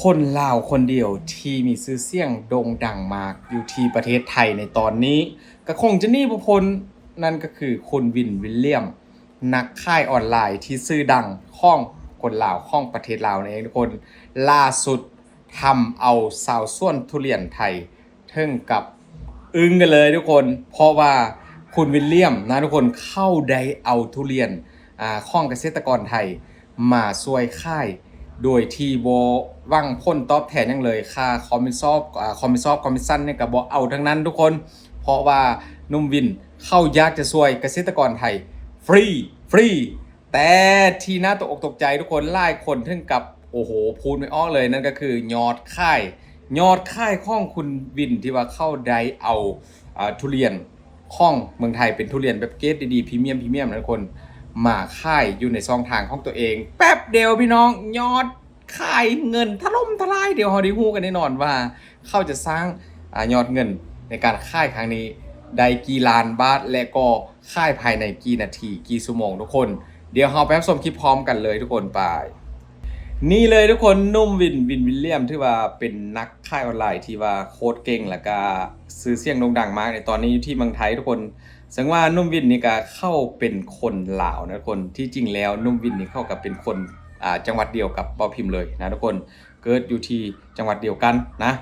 คนลาวคนเดียวที่มีชื่อเสียงโด่งดังมากอยู่ที่ประเทศไทยในตอนนี้ก็คงจะหนีบ่พ้นนั่นก็คือคุณวินวิลเลียมนักขายออนไลน์ที่ชื่อดังของคนลาวของประเทศลาวนั่นเองทุกคนล่าสุดทำเอาชาวสวนทุเรียนไทยถึงกับอึ้งกันเลยทุกคนเพราะว่าคุณวิลเลียมนะทุกคนเข้าได้เอาทุเรียนของเกษตรกรไทยมาช่วยค่าย โดยที่บ่หวังผลตอบแทนหยังเลยค่าคอมมิชชั่นเนี่ยก็บ่เอาทั้งนั้นทุกคนเพราะว่านุ่มวินเขาอยากจะช่วยเกษตรกรไทยฟรีแต่ที่น่าตกอกตกใจทุกคนหลายคนถึงกับโอ้โหพูดไม่ออกเลยนั่นก็คือยอดค่ายของคุณวินที่ว่าเข้าได้เอาทุเรียนของเมืองไทยเป็นทุเรียนแบบเกรดดีๆพรีเมียมนะทุกคน มาค่ายอยู่ในช่องทางของตัวเองแป๊บเดียวพี่น้องยอดค่ายเงินถล่มทลายเดี๋ยวเราได้ฮู้กันแน่นอนว่าเขาจะสร้างยอดเงินในการค่ายครั้งนี้ได้กี่ล้านบาทและก็ค่ายภายในกี่นาทีกี่ชั่วโมงทุกคนเดี๋ยวเราไปรับชมคลิปพร้อมกันเลยทุกคนไปนี่เลยทุกคนนุ่มวินวิลเลียมที่ว่าเป็นนักค่ายออนไลน์ที่ว่าโคตรเก่งแล้วก็ซื้อเสียงโด่งดังมากในตอนนี้อยู่ที่เมืองไทยทุกคนซึ่งว่านุ่มวินนี่ก็เข้าเป็นคนลาวนะทุกคนที่จริงแล้วนุ่มวินนี่เข้ากับเป็นคนจังหวัดเดียวกับเปาพิมพ์เลยนะทุกคนเกิดอยู่ที่จังหวัดเดียวกันนะ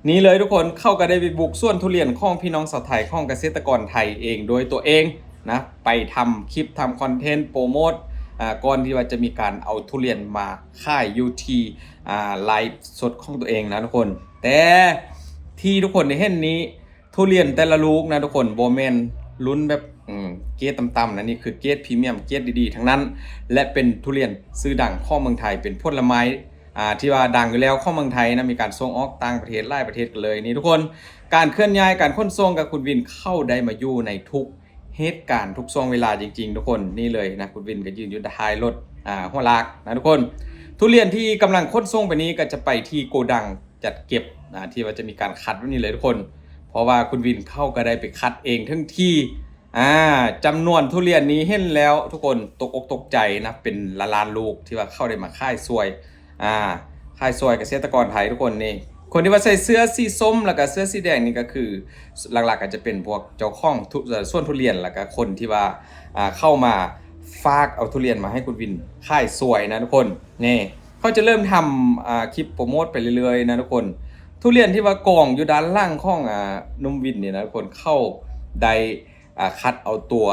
นี่เลยทุกคนเข้าก็ได้ไปบุกสวนทุเรียนของพี่น้องชาวไทยของเกษตรกรไทยเองโดยตัวเองนะไปทำคลิปทำคอนเทนต์โปรโมทก่อนที่ว่าจะมีการเอาทุเรียนมาค่ายอยู่ที่ไลฟ์สดของตัวเองนะทุกคนแต่ที่ทุกคนได้เห็นนี้ทุเรียนแต่ละลูกนะทุกคนโบแมนลุ้นแบบเกรดต่ำๆนะนี่คือเกรดพรีเมียมเกรดดีๆทั้งนั้นและเป็นทุเรียนซื้อดังของเมืองไทยเป็นผลไม้ที่ว่าดังอยู่แล้วของเมืองไทยนะมีการส่งออกต่างประเทศหลายประเทศกันเลยนี่ทุกคนการเคลื่อนย้ายการขนส่งกับคุณวินเข้าได้มาอยู่ในทุกเหตุการณ์ทุกช่วงเวลาจริงๆทุกคนนี่เลยนะคุณวินก็ยืนอยู่ท้ายรถหัวลากนะทุกคนทุเรียนที่กำลังขนส่งไปนี้ก็จะไปที่โกดังจัดเก็บที่ว่าจะมีการคัดไว้นี่เลยทุกคนเพราะว่าคุณวินเข้าก็ได้ไปคัดเองทั้งที่จำนวนทุเรียนนี้เห็นแล้วทุกคนตกอกตกใจนะเป็นล้านลูกที่ว่าเข้าได้มาค่ายซวยค่ายซวยเกษตรกรไทยทุกคนนี่คนที่ว่าใส่เสื้อสีส้มแล้วก็เสื้อสีแดงนี่ก็คือหลักๆก็จะเป็นพวกเจ้าของส่วนทุเรียนแล้วก็คนที่ว่าเข้ามาฝากเอาทุเรียนมาให้คุณวินค่ายซวยนะทุกคนนี่เขาจะเริ่มทำคลิปโปรโมทไปเรื่อยๆนะทุกคนทุเรียนที่ว่ากองอยู่ด้านล่างของนุ่มวินเนี่ยนะทุกคนเข้าได้คัดเอาตัว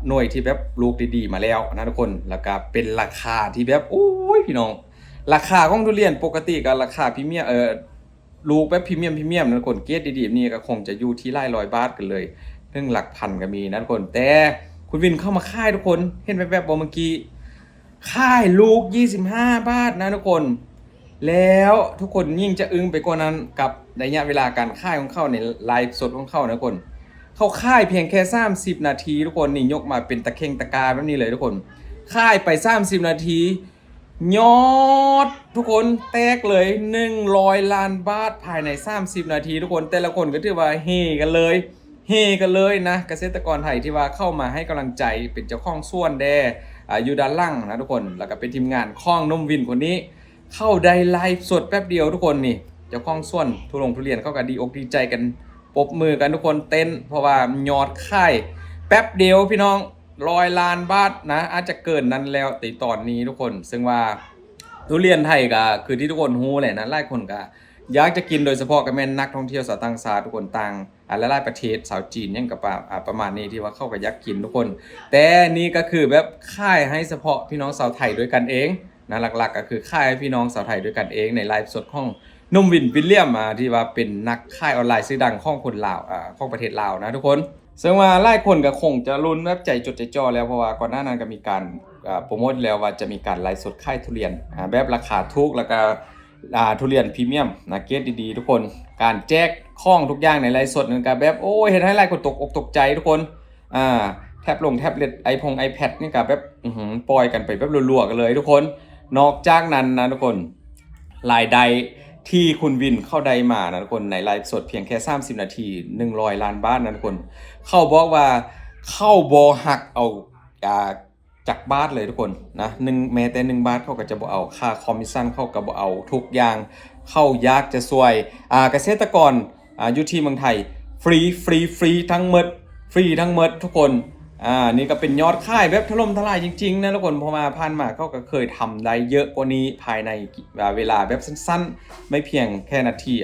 หน่วยที่แบบลูกดีๆมาแล้วนะทุกคนแล้วก็เป็นราคาที่แบบโอ้ยพี่น้องราคาของทุเรียนปกติกับราคาพรีเมียมลูกแบบพรีเมียมนะทุกคนเกรดดีๆนี่ก็คงจะอยู่ที่หลายร้อยบาทกันเลยถึงหลักพันก็มีนะทุกคนแต่คุณวินเข้ามาค่ายทุกคนเห็นแบบๆเมื่อกี้ค่ายลูก25 บาทนะทุกคนแล้วทุกคนยิ่งจะอึ้งไปกว่านั้นกับระยะเวลาการค่ายของเขาในไลฟ์สดของเขานะทุกคน เขาค่ายเพียงแค่30 นาทีทุกคนนี่ยกมาเป็นตะเข่งตะกาแบบนี้เลยทุกคนค่ายไป30 นาทียอดทุกคนแตกเลย100 ล้านบาทภายใน30 นาทีทุกคนแต่ละคนก็ถือว่าเฮกันเลยนะเกษตรกรไทยที่ว่าเข้ามาให้กำลังใจเป็นเจ้าของสวนแดอยู่ด้านล่างนะทุกคนแล้วก็เป็นทีมงานข้องนมวินคนนี้เข้าได้ไลฟ์สดแป๊บเดียวทุกคนนี่เจ้าของสวนทุเรียนเข้ากันดีอกดีใจกัน ปรบมือกันทุกคนเต้นเพราะว่ายอดค่ายแป๊บเดียวพี่น้อง100 ล้านบาทนะอาจจะเกินนั้นแล้วติตอนนี้ทุกคนซึ่งว่าทุเรียนไทยก็คือที่ทุกคนฮู้แหละนะหลายคนก็อยากจะกินโดยเฉพาะกับแม่นนักท่องเที่ยวชาวต่างชาติทุกคนต่างหลายๆประเทศชาวจีนยังกับประมาณนี้ที่ว่าเข้ากับอยากกินทุกคนแต่นี่ก็คือแบบค่ายให้เฉพาะพี่น้องชาวไทยด้วยกันเองนะหลักๆก็คือค่ายให้พี่น้องชาวไทยด้วยกันเองในไลฟ์สดของนุ่มวิลเลียมที่ว่าเป็นนักค่ายออนไลน์ชื่อดังของคนลาวของประเทศลาวนะทุกคนซึ่งว่าหลายคนก็คงจะลุ้นแบบใจจดใจจ่อแล้วเพราะว่าก่อนหน้านั้นก็มีการโปรโมทแล้วว่าจะมีการไลฟ์สดค่ายทุเรียนแบบราคาถูกแล้วก็ทุเรียนพรีเมียมนะเกรดดีๆทุกคนการแจกของทุกอย่างในไลฟ์สดนั่นก็แบบโอ้เห็นให้หลายคนตกอกตกใจทุกคนแท็บเล็ตiPad นี่ก็แบบปล่อยกันไปแบบรัวๆกันเลยทุกคนนอกจากนั้นนะทุกคนรายได้ที่คุณวินเข้าได้มานะทุกคนในไลฟ์สดเพียงแค่30 นาที100 ล้านบาทนะทุกคนเข้าบอกว่าเข้าบ่หักเอาจากบาทเลยทุกคนนะแม้แต่1 บาทเขาก็จะบ่เอาค่าคอมมิชชั่นเขาก็บ่เอาทุกอย่าง เข้าอยากจะช่วยเกษตรกรอยู่ที่เมืองไทยฟรีทั้งหมดทุกคนนี่ก็เป็นยอดขายแบบถล่มทลายจริงๆนะทุกคนพอมาผ่านมาเขาก็เคยทำได้เยอะกว่านี้ภายในเวลาแบบสั้นๆไม่เพียงแค่นาที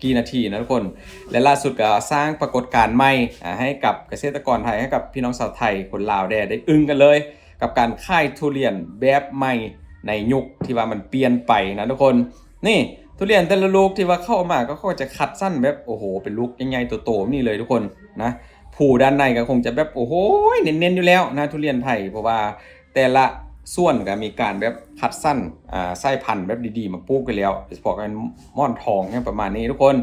กี่นาทีนะทุกคนและล่าสุดก็สร้างปรากฏการณ์ใหม่ให้กับเกษตรกรไทยให้กับพี่น้องชาวไทยคนลาวได้อึ้งกันเลยกับการขายทุเรียนแบบใหม่ในยุคที่ว่ามันเปลี่ยนไปนะทุกคนนี่ทุเรียนแต่ละลูกที่ว่าเข้ามาก็เขาจะคัดสั้นแบบโอ้โหเป็นลูกใหญ่ๆโตๆนี่เลยทุกคนนะผู้ด้านในก็คงจะแบบโอ้โหเน้นๆอยู่แล้วนะทุเรียนไทยเพราะว่าแต่ละส่วนก็มีการแบบคัดสั้นไส้พันธุ์แบบดีๆมาปลูกกันแล้วโดยเฉพาะกันม่อนทองเนี่ยประมาณนี้ทุกคน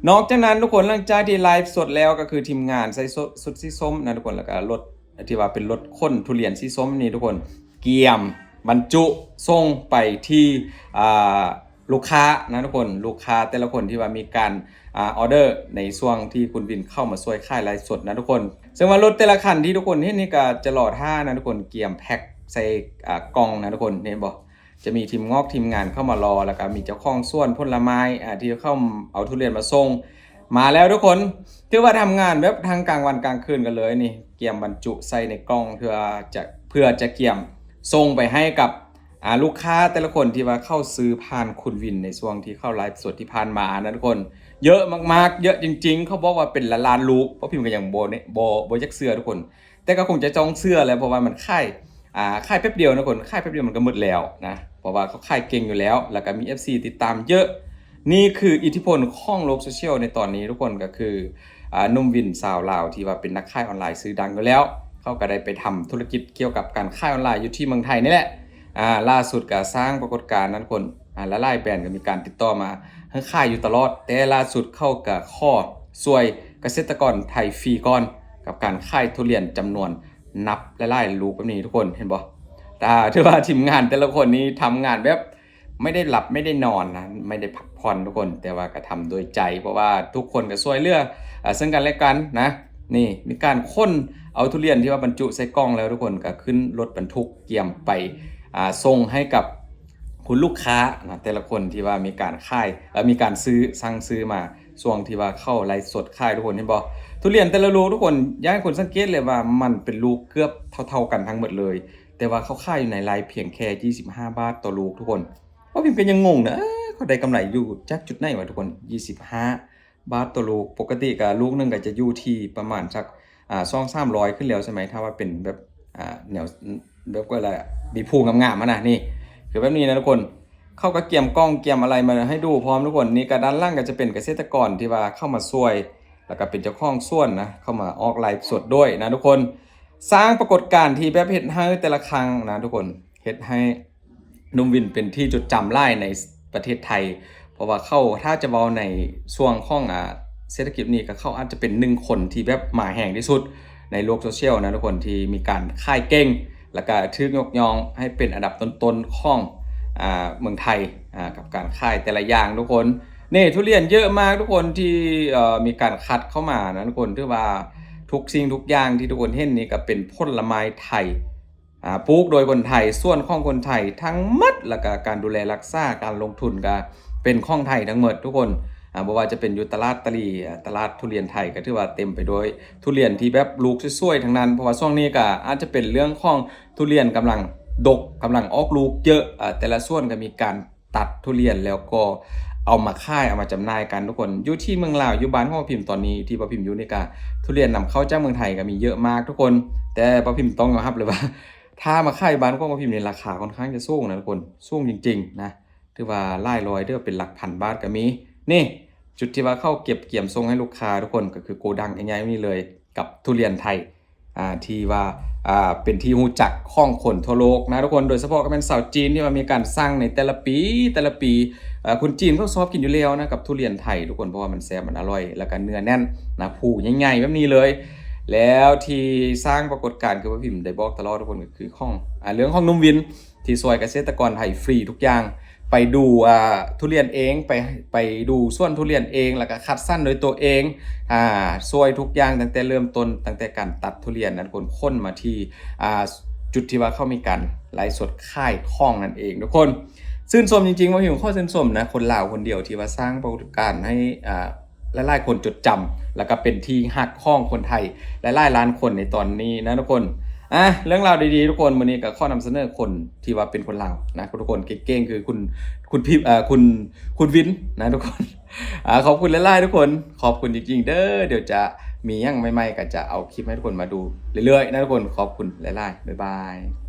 นอกจากนั้นทุกคนหลังจากที่ไลฟ์สดแล้วก็คือทีมงานใส่สุดสีส้มนะทุกคนแล้วก็รถที่ว่าเป็นรถข้นทุเรียนสีส้มนี่ทุกคนเกียมบรรจุส่งไปที่ลูกค้านะทุกคนลูกค้าแต่ละคนที่ว่ามีการออเดอร์ในช่วงที่คุณวินเข้ามาช่วยค่ายไลฟ์สดนะทุกคนซึ่งว่ารถแต่ละคันที่ทุกคนเห็นนี่ก็จะหล่อท่านะทุกคนเกียมแพ็คใส่กล่องนะทุกคนเห็นบ่จะมีทีมงานเข้ามารอแล้วก็มีเจ้าของส่วนผลไม้ที่เข้าเอาทุเรียนมาส่งมาแล้วทุกคนถือว่าทำงานแบบทางกลางวันกลางคืนกันเลยนี่เกียมบรรจุใส่ในกล่องเพื่อจะเกียมส่งไปให้กับลูกค้าแต่ละคนที่ว่าเข้าซื้อผ่านคุณวินในช่วงที่เข้าไลฟ์สดที่ผ่านมานะทุกคนเยอะมากๆเยอะจริงๆเขาบอกว่าเป็นล้านลูกเพราะพิมพ์กันอย่างโบยักเสื้อทุกคนแต่ก็คงจะจองเสื้อแล้วเพราะว่ามันค่ายแป๊บเดียวนะคนค่ายแป๊บเดียวมันก็หมดแล้วนะเพราะว่าเขาค่ายเก่งอยู่แล้วแล้วก็มี FC ติดตามเยอะนี่คืออิทธิพลของโลกโซเชียลในตอนนี้ทุกคนก็คือนุ่มวินสาวลาวที่ว่าเป็นนักค่ายออนไลน์ซื้อดังอยู่แล้วเขาก็ได้ไปทำธุรกิจเกี่ยวกับการค่ายออนไลน์อยู่ที่เมืองไทยนี่แหละล่าสุดก็สร้างปรากฏการณ์นั้นคนและไล่แบรนด์ก็มีการติดต่อมาให้ค่ายอยู่ตลอดแต่ล่าสุดเข้ากับข้อซวยเกษตรกรไทยฟรีก่อนกับการค่ายทุเรียนจำนวนนับและไล่ลูกแบบนี้ทุกคนเห็นบ่ถือว่าทีมงานแต่ละคนนี้ทำงานแบบไม่ได้หลับไม่ได้นอนนะไม่ได้พักผ่อนทุกคนแต่ว่าก็ทำโดยใจเพราะว่าทุกคนก็ช่วยเหลือซึ่งกันและกันนะนี่มีการค้นเอาทุเรียนที่ว่าบรรจุใส่กล่องแล้วทุกคนก็ขึ้นรถบรรทุกเกี่ยมไปส่งให้กับคุณลูกค้านะแต่ละคนที่ว่ามีการค่ายมีการสั่งซื้อมาช่วงที่ว่าเข้าไลฟ์สดค่ายทุกคนเห็นบ่ทุเรียนแต่ละลูกทุกคนอยากให้คนสังเกตเลยว่ามันเป็นลูกเกือบเท่ากันทั้งหมดเลยแต่ว่าเขาค่ายอยู่ในไลฟ์เพียงแค่25 บาทต่อลูกทุกคนเพราะพิมก็ยังงงนะเขาได้กำไรอยู่จากจุดไหนวะทุกคน25 บาทต่อลูกปกติกับลูกนึงก็จะอยู่ที่ประมาณสัก200-300ขึ้นแล้วใช่ไหมถ้าว่าเป็นแบบแนวแบบก็อะไรมีภูงามๆมานะนี่คือแบบนี้นะทุกคนเข้ากับเกียมกล้องเกียมอะไรมาให้ดูพร้อมทุกคนนี่กระด้านล่างก็จะเป็นเกษตรกรที่ว่าเข้ามาช่วยแล้วก็เป็นเจ้าของส่วนนะเข้ามาออกไลฟ์สดด้วยนะทุกคนสร้างปรากฏการณ์ที่แบบเฮ็ดให้แต่ละครั้งนะทุกคนเฮ็ดให้นุ่มวินเป็นที่จดจำไล่ในประเทศไทยเพราะว่าเข้าถ้าจะเว้าในช่วงของเศรษฐกิจนี้ก็เข้าอาจจะเป็น1คนที่แบบมาแห่งที่สุดในโลกโซเชียลนะทุกคนที่มีการค่ายเก่งแล้วก็ถูกยกย่องให้เป็นอันดับต้นๆของเมืองไทยกับการค่ายแต่ละอย่างทุกคนนี่ทุเรียนเยอะมากทุกคนที่มีการคัดเข้ามานะทุกคนที่ว่าทุกสิ่งทุกอย่างที่ทุกคนเห็นนี่ก็เป็นผลไม้ไทยปลูกโดยคนไทยส่วนของคนไทยทั้งหมดแล้วก็การดูแลรักษาการลงทุนก็เป็นของไทยทั้งหมดทุกคนบ่ว่าจะเป็นอยู่ตลาดตลีตลาดทุเรียนไทยก็ถือว่าเต็มไปด้วยทุเรียนที่แบบลูกสวยๆทั้งนั้นเพราะว่าช่วงนี้ก็อาจจะเป็นเรื่องของทุเรียนกำลังดกกำลังออกลูกเยอะแต่ละส่วนก็มีการตัดทุเรียนแล้วก็เอามาค่ายเอามาจำหน่ายกันทุกคนอยู่ที่เมืองลาวอยู่บ้านของป้าพิมพ์ตอนนี้ที่ป้าพิมพ์อยู่นี่ก็ทุเรียนนำเข้าจากเมืองไทยก็มีเยอะมากทุกคนแต่ป้าพิมพ์ต้องยอมรับเลยว่าถ้ามาค่ายบ้านของป้าพิมพ์ในราคาค่อนข้างจะสูงนะทุกคนสูงจริงๆนะถือว่าหลายร้อยเด้อเป็นหลักพันบาทก็มีนี่จุดที่ว่าเข้าเก็บเกี่ยมส่งให้ลูกค้าทุกคนก็คือโกดังใหญ่ๆนี่เลยกับทุเรียนไทยที่ว่าเป็นที่รู้จักของคนทั่วโลกนะทุกคนโดยเฉพาะก็เป็นชาวจีนที่ว่ามีการสร้างในแต่ละปีคนจีนเขาชอบกินอยู่แล้วนะกับทุเรียนไทยทุกคนเพราะว่ามันแซ่บมันอร่อยแล้วก็เนื้อแน่นนะผู้ใหญ่ๆแบบนี้เลยแล้วที่สร้างปรากฏการณ์คือว่าพิมพ์ได้บอกตลอดทุกคนก็คือของเรื่องของนุ่มวินที่ซอยเกษตรกรไทยฟรีทุกอย่างไปดูทุเรียนเองไปดูส่วนทุเรียนเองแล้วก็คัดสั้นโดยตัวเองช่วยทุกอย่างตั้งแต่เริ่มต้นตั้งแต่การตัดทุเรียนนั้นคนค้นมาที่จุดที่ว่าเขามีการไลฟ์สดค่ายข้องนั่นเองทุกคน ชื่นชมจริงๆว่าหิวข้อชื่นชมนะคนลาวคนเดียวที่ว่าสร้างปรากฏการณ์ให้หลายๆคนจดจำแล้วก็เป็นที่ฮักข้องคนไทยหลายๆล้านคนในตอนนี้นะทุกคนเรื่องราวดีๆทุกคนวันนี้ก็ข้อนำเสนอคนที่ว่าเป็นคนลาวนะทุกคนเก่งๆคือคุณพิมพ์คุณวินนะทุกคนขอบคุณหลายๆทุกคนขอบคุณจริงๆเด้อเดี๋ยวจะมีหยังใหม่ๆก็จะเอาคลิปให้ทุกคนมาดูเรื่อยๆนะทุกคนขอบคุณหลายๆบ๊ายบาย